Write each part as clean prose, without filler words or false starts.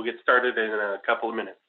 We'll get started in a couple of minutes.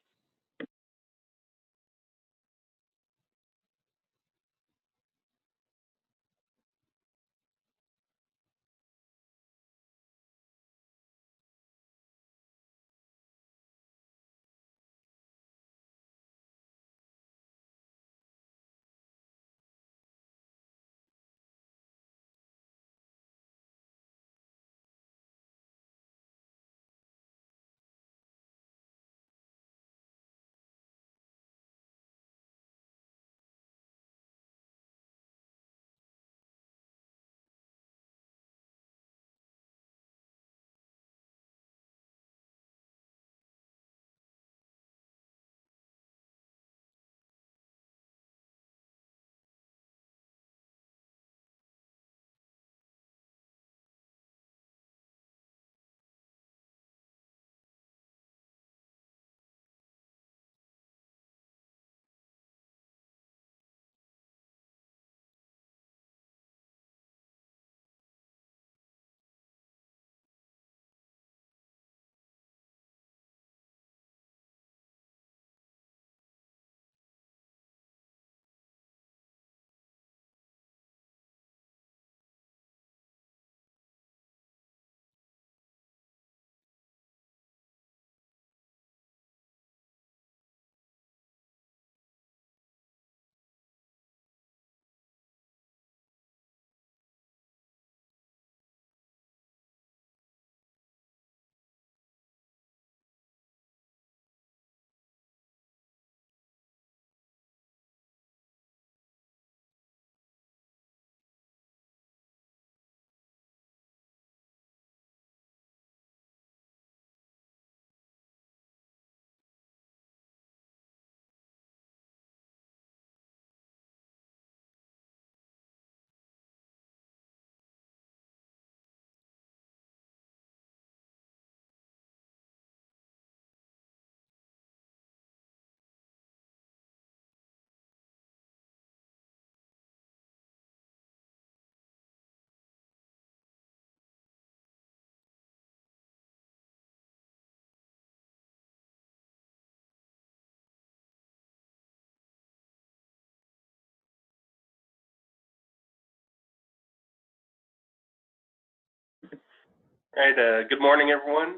All right, good morning, everyone.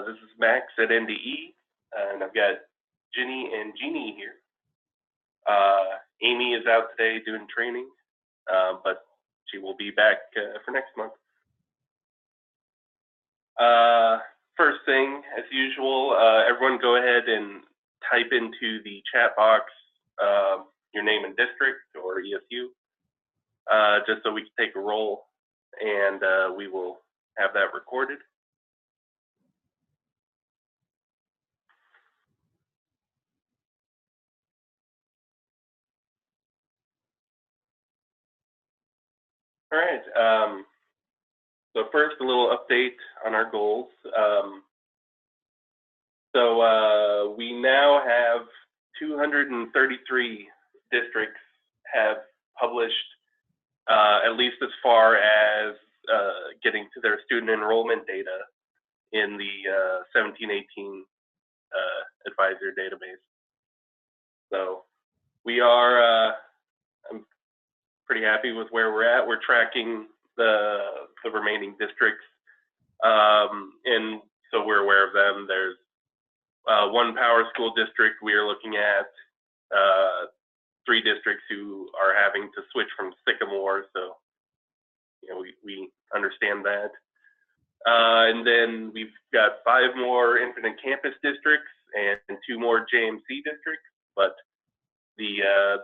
This is Max at NDE, and I've got Ginny and Jeannie here. Amy is out today doing training, but she will be back for next month. First thing, as usual, everyone go ahead and type into the chat box your name and district or ESU, just so we can take a roll, and we will have that recorded. All right. So first, a little update on our goals. So we now have 233 districts have published at least as far as getting to their student enrollment data in the 1718 advisor database. So we are, I'm pretty happy with where we're at. We're tracking the remaining districts, and so we're aware of them. There's one power school district we are looking at, 3 districts who are having to switch from Sycamore, so we understand that. And then we've got 5 more Infinite Campus districts and 2 more JMC districts, but the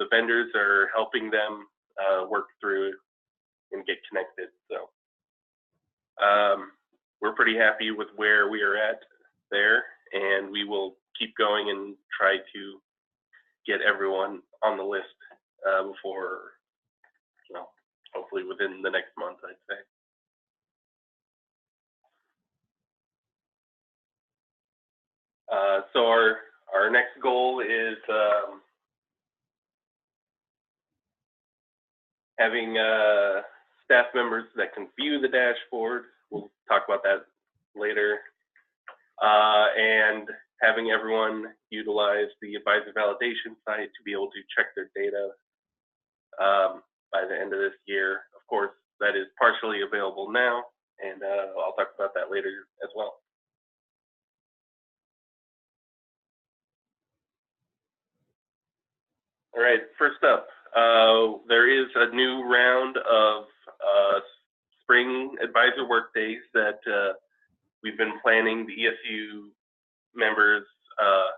vendors are helping them work through and get connected. So we're pretty happy with where we are at there, and we will keep going and try to get everyone on the list before, hopefully within the next month, I'd say. So our next goal is having staff members that can view the dashboard. We'll talk about that later. and having everyone utilize the advisor validation site to be able to check their data by the end of this year. Of course, that is partially available now, and I'll talk about that later as well. All right, first up, there is a new round of spring advisor work days that we've been planning. The ESU members,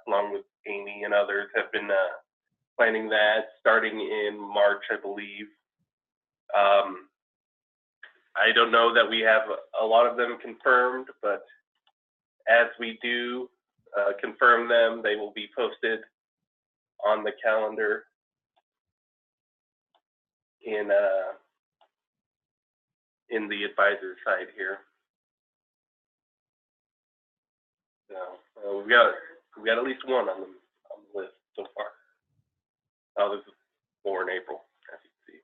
along with Amy and others, have been planning that starting in March, I believe. I don't know that we have a lot of them confirmed, but as we do confirm them, they will be posted on the calendar in the advisor site here. So we've got at least one on the list so far. Oh, this is more in April, as you can see.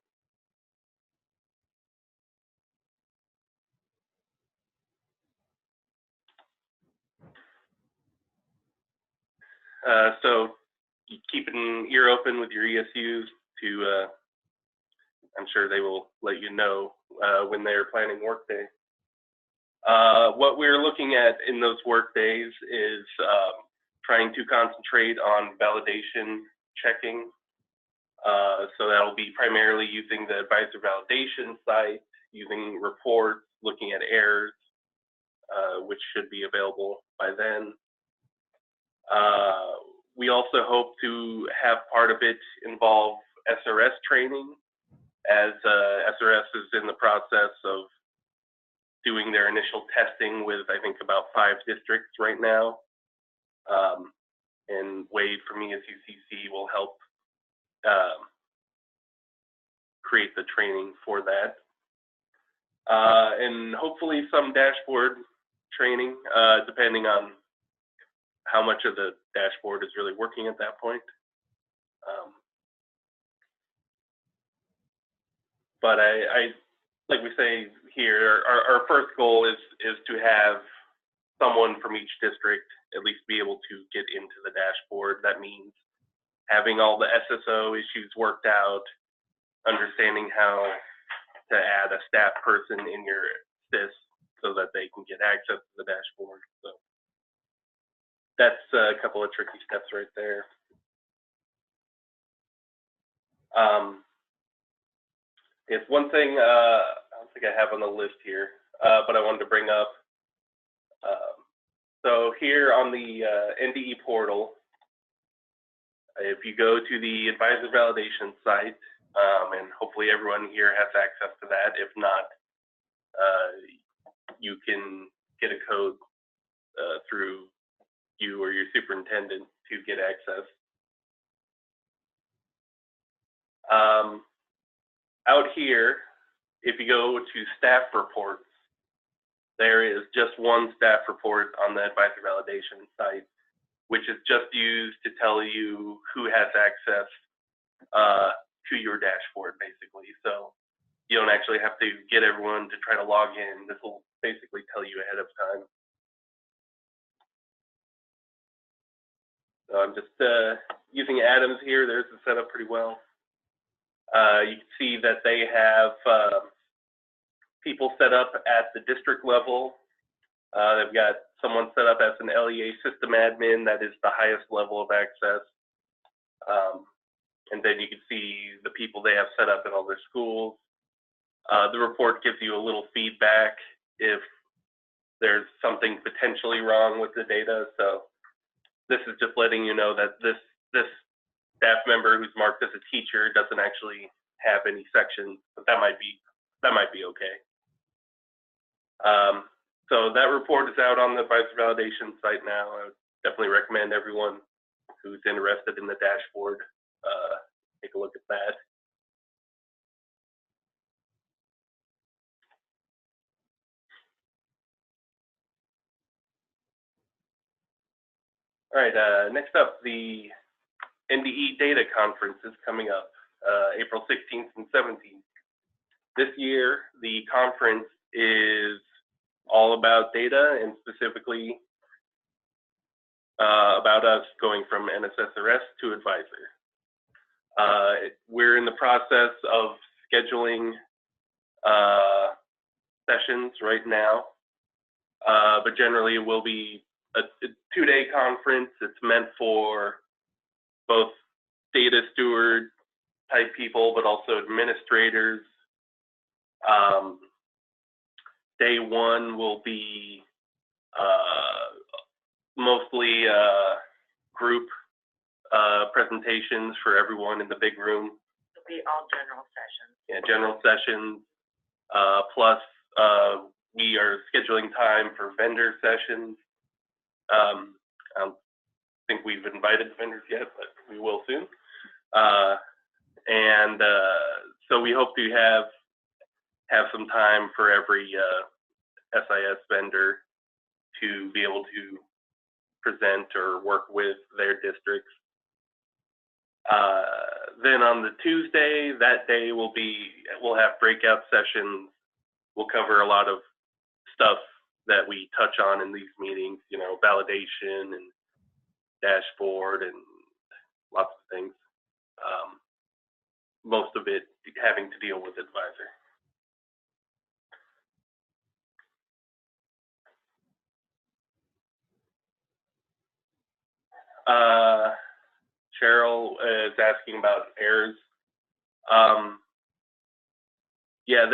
So you keep an ear open with your ESUs to, I'm sure they will let you know when they're planning workday. What we're looking at in those work days is trying to concentrate on validation checking. So that'll be primarily using the advisor validation site, using reports, looking at errors, which should be available by then. We also hope to have part of it involve SRS training, as SRS is in the process of doing their initial testing with, I think, about 5 districts right now. And Wade from ESUCC will help create the training for that. And hopefully some dashboard training, depending on how much of the dashboard is really working at that point. But I like we say here, our first goal is to have someone from each district at least be able to get into the dashboard. That means having all the SSO issues worked out, understanding how to add a staff person in your SIS so that they can get access to the dashboard. So that's a couple of tricky steps right there. It's one thing I don't think I have on the list here, but I wanted to bring up. So here on the NDE portal, if you go to the advisor validation site, and hopefully everyone here has access to that. If not, you can get a code through you or your superintendent to get access. Out here, if you go to staff reports, there is just one staff report on the advisor validation site, which is just used to tell you who has access to your dashboard, basically. So you don't actually have to get everyone to try to log in. This will basically tell you ahead of time. So I'm just using Adams here. There's the setup pretty well. You can see that they have people set up at the district level. They've got someone set up as an LEA system admin. That is the highest level of access. And then you can see the people they have set up in all their schools. The report gives you a little feedback if there's something potentially wrong with the data. So this is just letting you know that this staff member who's marked as a teacher doesn't actually have any sections, but that might be okay. So that report is out on the advisor validation site now. I would definitely recommend everyone who's interested in the dashboard take a look at that. All right, next up, the NDE Data Conference is coming up April 16th and 17th. This year, the conference is all about data, and specifically about us going from NSSRS to advisor. We're in the process of scheduling sessions right now, but generally it will be a 2-day conference. It's meant for both data steward type people, but also administrators. Day one will be mostly group presentations for everyone in the big room. It'll be all general sessions. Yeah, general sessions. Plus, we are scheduling time for vendor sessions. I don't think we've invited vendors yet, but we will soon. So we hope to have some time for every SIS vendor to be able to present or work with their districts. Then on the Tuesday, that day we'll have breakout sessions. We'll cover a lot of stuff that we touch on in these meetings, you know, validation and dashboard and lots of things. Most of it having to deal with advisor. Cheryl is asking about errors. Yeah,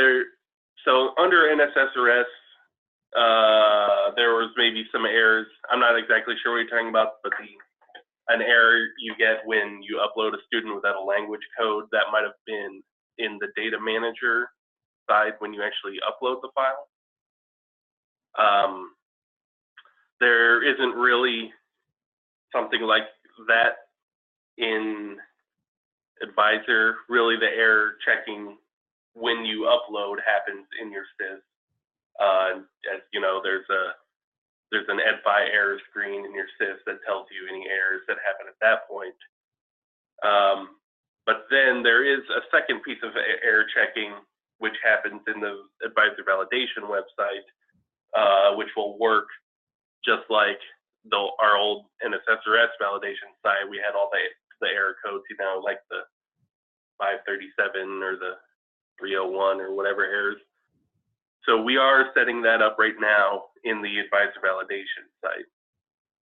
so under NSSRS, there was maybe some errors. I'm not exactly sure what you're talking about, but an error you get when you upload a student without a language code, that might have been in the data manager side when you actually upload the file. There isn't really something like that in advisor. Really, the error checking when you upload happens in your SIS. As you know, there's an EdFi error screen in your SIS that tells you any errors that happen at that point. But then there is a second piece of error checking, which happens in the advisor validation website, which will work just like our old NSSRS validation site. We had all the error codes, you know, like the 537 or the 301 or whatever errors. So we are setting that up right now in the advisor validation site.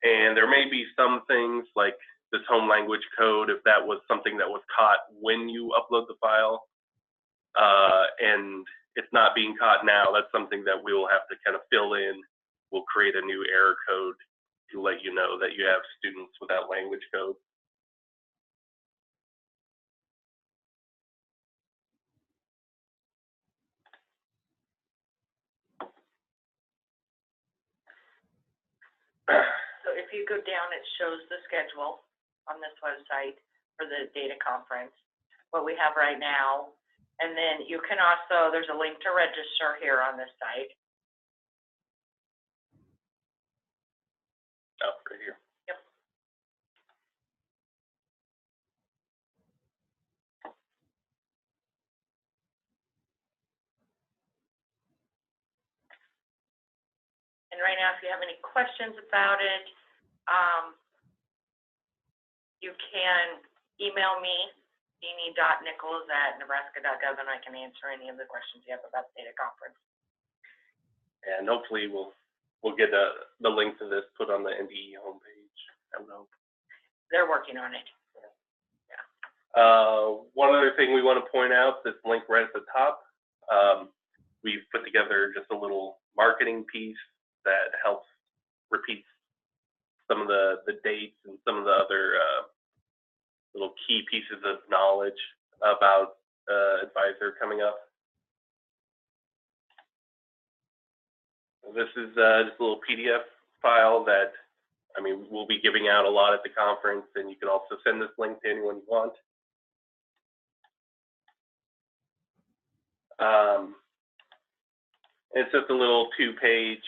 And there may be some things like this home language code, if that was something that was caught when you upload the file, and it's not being caught now, that's something that we will have to kind of fill in. We'll create a new error code to let you know that you have students without language code. So if you go down, it shows the schedule on this website for the data conference, what we have right now. And then you can also, there's a link to register here on this site. Oh, right here. Yep. And right now, if you have any questions about it, you can email me, deanie.nichols@nebraska.gov, and I can answer any of the questions you have about the data conference. And hopefully we'll get the link to this put on the NDE homepage. I don't know. They're working on it. Yeah. One other thing we want to point out, this link right at the top, we've put together just a little marketing piece that helps repeat some of the dates and some of the other little key pieces of knowledge about advisor coming up. This is just a little PDF file that, I mean, we'll be giving out a lot at the conference, and you can also send this link to anyone you want. It's just a little 2-page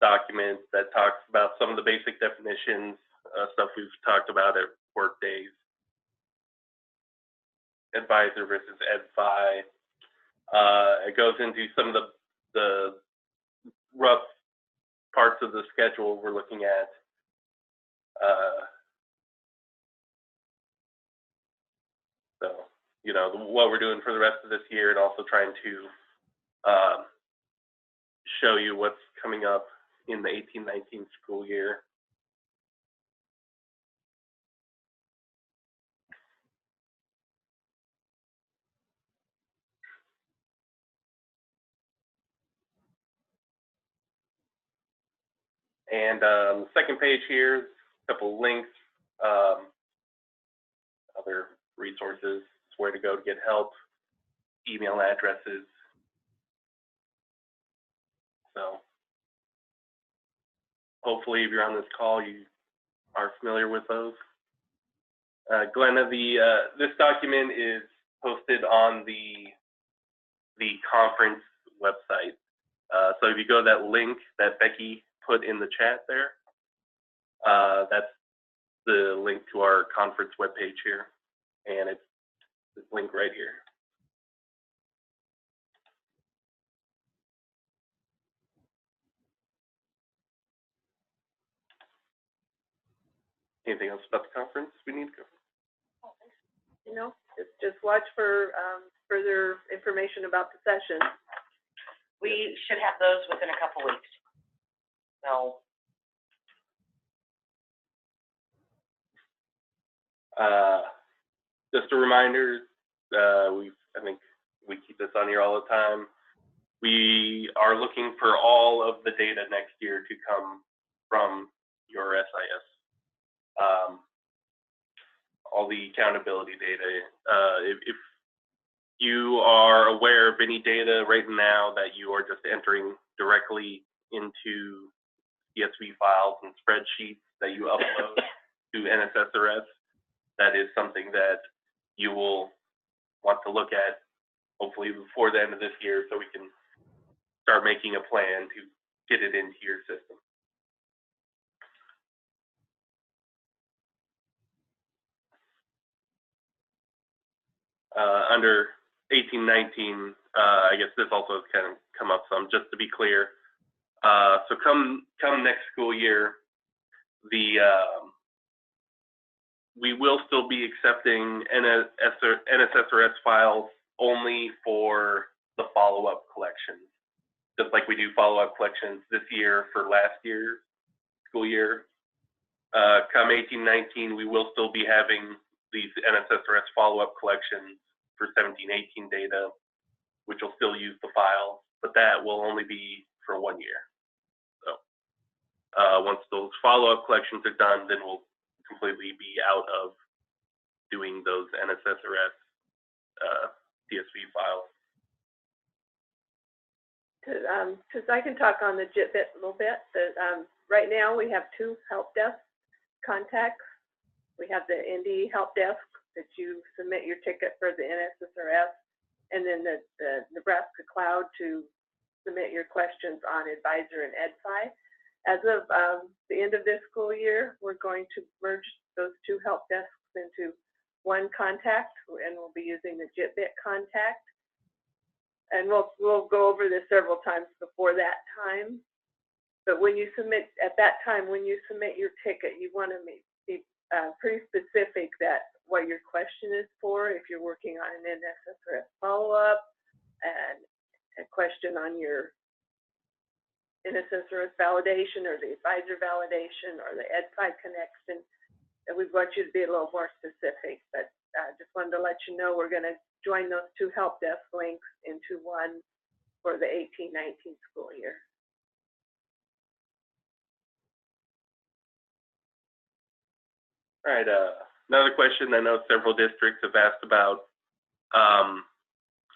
document that talks about some of the basic definitions, stuff we've talked about at work days. Advisor versus EdFi. It goes into some of the rough parts of the schedule we're looking at. So, you know, what we're doing for the rest of this year, and also trying to show you what's coming up in the 18-19 school year. And the second page here, a couple links, other resources, where to go to get help, email addresses. So hopefully if you're on this call, you are familiar with those. Glenna, this document is posted on the conference website. So if you go to that link that Becky put in the chat there, that's the link to our conference webpage here, and it's this link right here. Anything else about the conference we need to cover? You know, just watch for further information about the session. We should have those within a couple weeks. So. Just a reminder, I think we keep this on here all the time. We are looking for all of the data next year to come from your SIS. All the accountability data. If you are aware of any data right now that you are just entering directly into CSV files and spreadsheets that you upload to NSSRS, that is something that you will want to look at hopefully before the end of this year, so we can start making a plan to get it into your system. Under 18-19, I guess this also has kind of come up some, just to be clear. So come next school year, we will still be accepting NSSRS files only for the follow-up collections, just like we do follow-up collections this year for last year's school year. Come 18-19, we will still be having these NSSRS follow-up collections for 17-18 data, which will still use the file, but that will only be for 1 year. So once those follow-up collections are done, then we'll completely be out of doing those NSSRS CSV files. Because I can talk on the JITBIT a little bit. Right now we have 2 help desk contacts. We have the Indy help desk that you submit your ticket for the NSSRS, and then the Nebraska Cloud to submit your questions on Advisor and EdFi. As of the end of this school year, we're going to merge those 2 help desks into 1 contact, and we'll be using the JITBIT contact. And we'll go over this several times before that time. But when you submit, at that time, when you submit your ticket, you want to be pretty specific that what your question is for. If you're working on an NSSRS follow-up and a question on your NSSRS validation or the advisor validation or the EdFi connection, and we want you to be a little more specific. But just wanted to let you know we're going to join those 2 help desk links into 1 for the 18-19 school year. All right, another question I know several districts have asked about,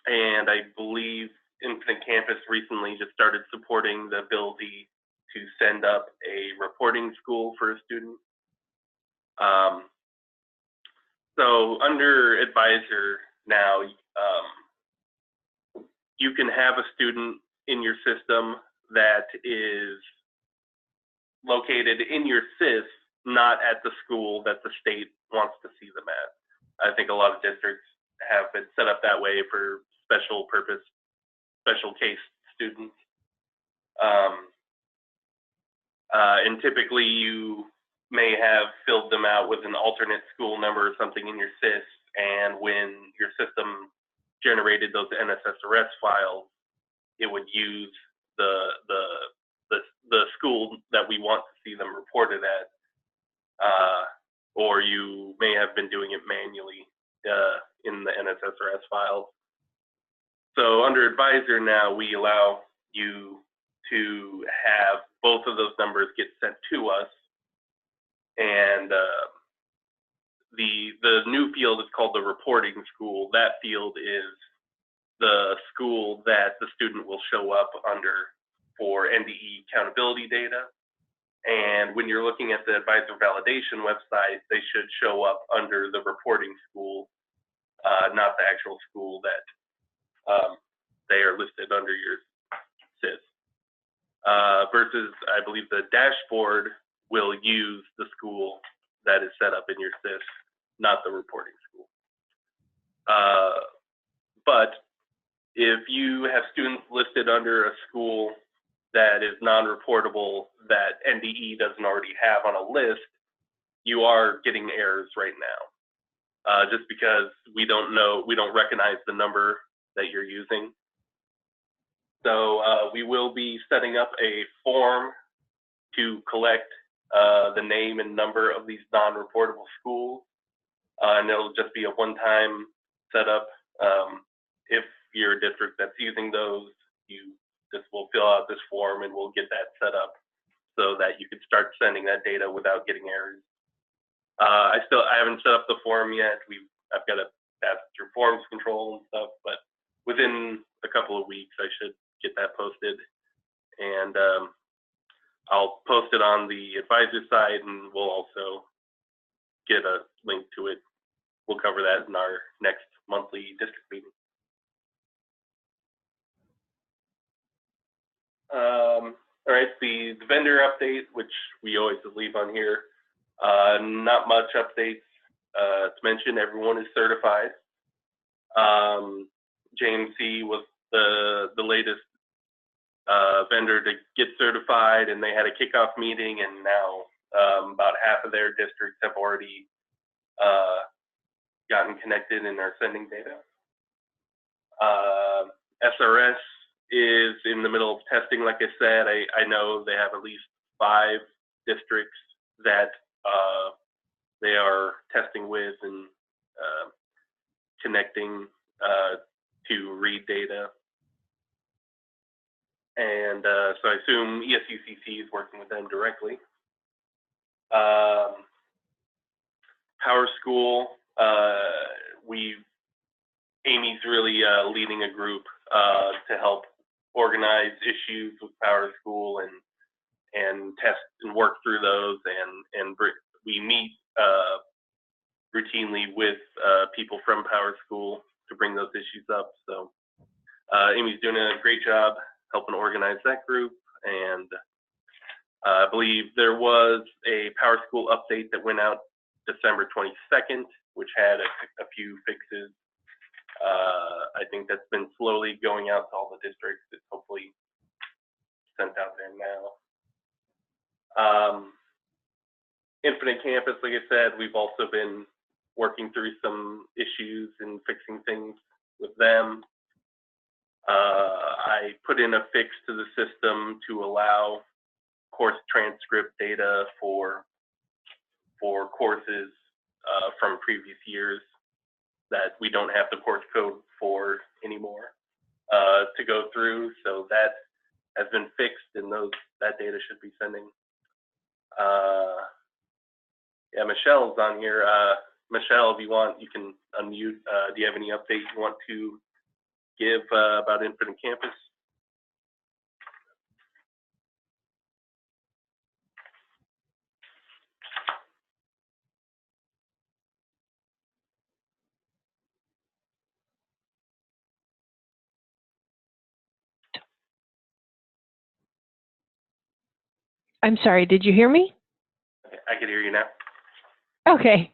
and I believe Infinite Campus recently just started supporting the ability to send up a reporting school for a student. So under Advisor now, you can have a student in your system that is located in your SIS, not at the school that the state wants to see them at. I think a lot of districts have it set up that way for special purpose, special case students. And typically you may have filled them out with an alternate school number or something in your SIS, and when your system generated those NSSRS files, it would use the school that we want to see them reported at, or you may have been doing it manually in the NSSRS files. So under Advisor now, we allow you to have both of those numbers get sent to us, and the new field is called the reporting school. That field is the school that the student will show up under for NDE accountability data. And when you're looking at the Advisor Validation website, they should show up under the reporting school, not the actual school that they are listed under your SIS. Versus, I believe the dashboard will use the school that is set up in your SIS, not the reporting school. But if you have students listed under a school that is non-reportable that NDE doesn't already have on a list, you are getting errors right now. Just because we don't recognize the number that you're using. So we will be setting up a form to collect the name and number of these non-reportable schools. And it'll just be a one-time setup. If you're a district that's using those, you just will fill out this form and we'll get that set up so that you can start sending that data without getting errors. I haven't set up the form yet. I've got to pass through forms control and stuff, but within a couple of weeks, I should get that posted. And I'll post it on the Advisor side, and we'll also get a link to it. We'll cover that in our next monthly district meeting. All right, the vendor update, which we always leave on here. Not much updates to mention. Everyone is certified. JMC was the latest vendor to get certified, and they had a kickoff meeting, and now about half of their districts have already gotten connected and are sending data. SRS is in the middle of testing. Like I said, I know they have at least 5 districts that they are testing with and connecting to read data. And so I assume ESUCC is working with them directly. PowerSchool, Amy's really leading a group to help organize issues with PowerSchool and test and work through those, and we meet routinely with people from PowerSchool to bring those issues up. So Amy's doing a great job helping organize that group, and I believe there was a PowerSchool update that went out December 22nd, which had a few fixes. I think that's been slowly going out to all the districts. It's hopefully sent out there now. Infinite Campus, like I said, we've also been working through some issues and fixing things with them. I put in a fix to the system to allow course transcript data for courses from previous years that we don't have the course code for anymore to go through. So that has been fixed, and that data should be sending. Yeah, Michelle's on here. Michelle, if you want, you can unmute. Do you have any update you want to give about Infinite Campus? I'm sorry, did you hear me? I can hear you now. Okay.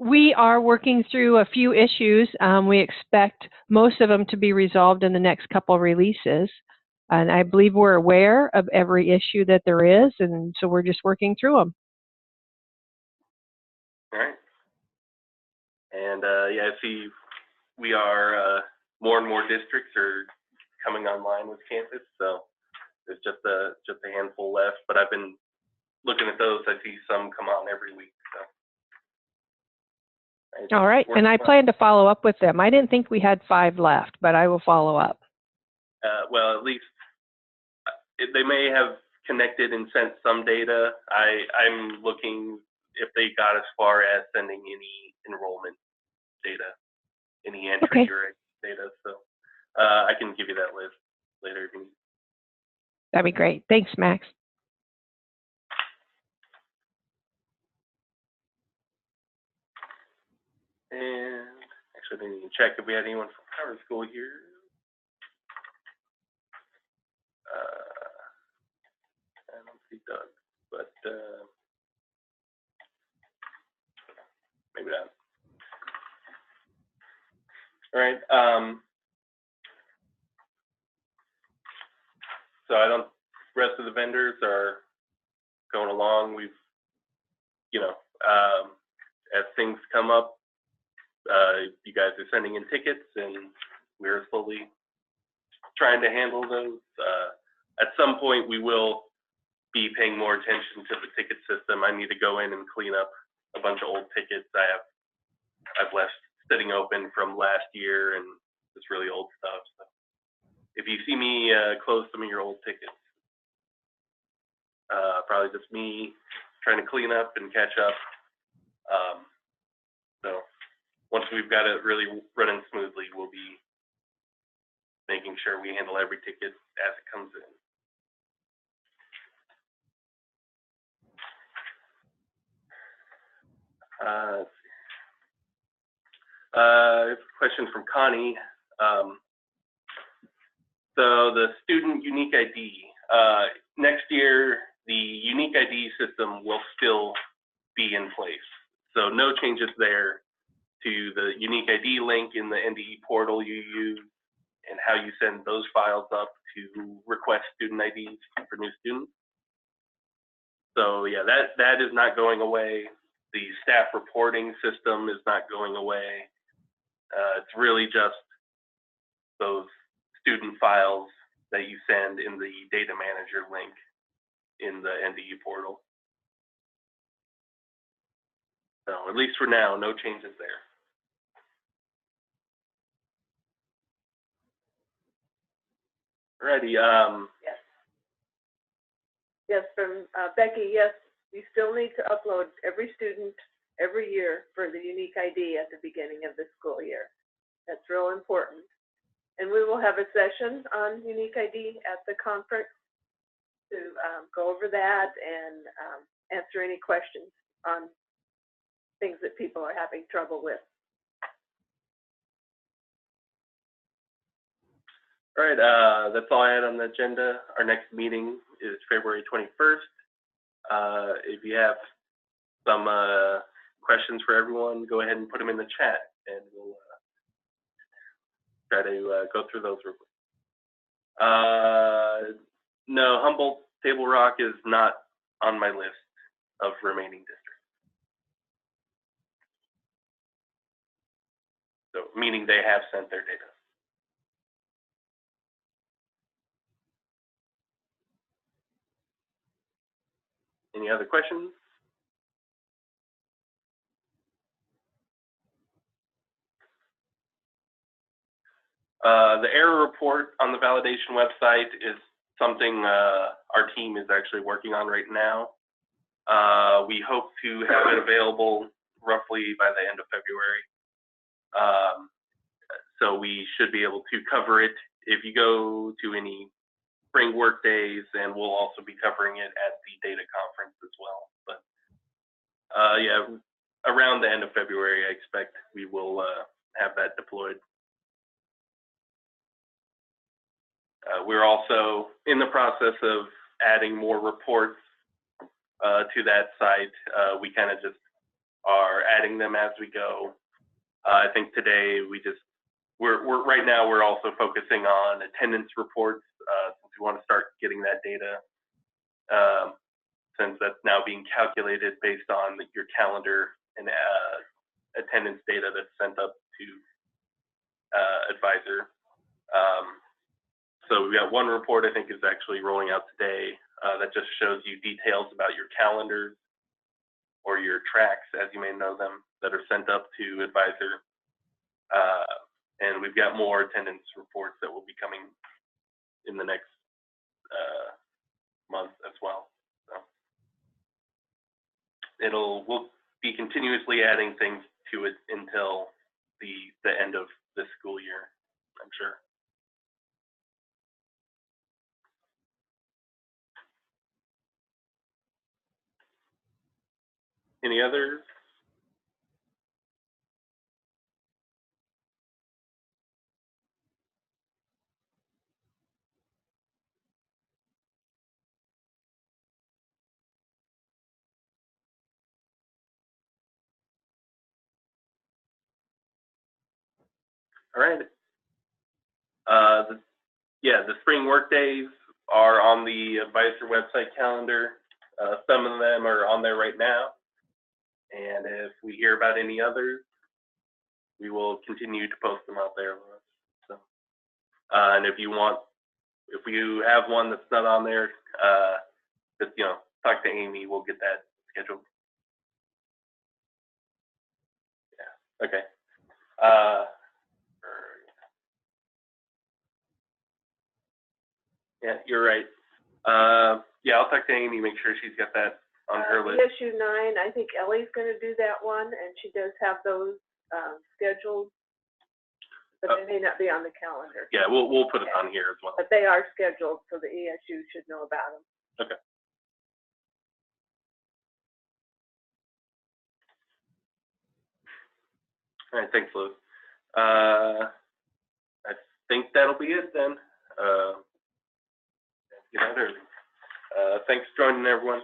We are working through a few issues. We expect most of them to be resolved in the next couple releases. And I believe we're aware of every issue that there is, and so we're just working through them. And yeah, I see we are more and more districts are coming online with campus, so there's just a handful left. But I've been looking at those. I see some come on every week. So. All right, and I plan to follow up with them. I didn't think we had 5 left, but I will follow up. Well, at least they may have connected and sent some data. I'm looking if they got as far as sending any enrollment data, any entry or data. So I can give you that list later if you need. That'd be great. Thanks, Max. And actually, I didn't check if we had anyone from Power School here. I don't see Doug, but maybe not. All right. So I don't. Rest of the vendors are going along. We've, as things come up, you guys are sending in tickets, and we're slowly trying to handle those. At some point, we will be paying more attention to the ticket system. I need to go in and clean up a bunch of old tickets I've left sitting open from last year, and just really old stuff. So if you see me close some of your old tickets, probably just me trying to clean up and catch up. So once we've got it really running smoothly, we'll be making sure we handle every ticket as it comes in. Let's see. A question from Connie. So the student unique ID, next year, the unique ID system will still be in place. So no changes there to the unique ID link in the NDE portal you use and how you send those files up to request student IDs for new students. So yeah, that is not going away. The staff reporting system is not going away. It's really just those student files that you send in the data manager link in the NDE portal. So at least for now, no changes there. Alrighty. Yes. Yes, from Becky, yes, you still need to upload every student every year for the unique ID at the beginning of the school year. That's real important. And we will have a session on unique ID at the conference to go over that and answer any questions on things that people are having trouble with. All right, that's all I had on the agenda. Our next meeting is February 21st. If you have some questions for everyone, go ahead and put them in the chat, and we'll try to go through those real quick. No, Humboldt Table Rock is not on my list of remaining districts. So, meaning they have sent their data. Any other questions? The error report on the validation website is something our team is actually working on right now. We hope to have it available roughly by the end of February. So we should be able to cover it if you go to any spring work days, and we'll also be covering it at the data conference as well. But yeah, around the end of February, I expect we will have that deployed. We're also in the process of adding more reports to that site. We kind of just are adding them as we go. I think today we're right now we're also focusing on attendance reports since we want to start getting that data, since that's now being calculated based on your calendar and attendance data that's sent up to advisor. So we've got one report I think is actually rolling out today that just shows you details about your calendars or your tracks, as you may know them, that are sent up to advisor. And we've got more attendance reports that will be coming in the next month as well. So we'll be continuously adding things to it until the end of this school year, I'm sure. Any others? All right. The spring work days are on the advisor website calendar. Some of them are on there right now. And if we hear about any others, we will continue to post them out there. So, and if you have one that's not on there, just, talk to Amy, we'll get that scheduled. Yeah, okay. Yeah, you're right. I'll talk to Amy, make sure she's got that on her list. Issue 9, I think Ellie's going to do that one, and she does have those scheduled, but they may not be on the calendar. Yeah, we'll put it on here as well. But they are scheduled, so the ESU should know about them. Okay. All right, thanks, Liz. I think that'll be it then. Get out early. Thanks for joining, everyone.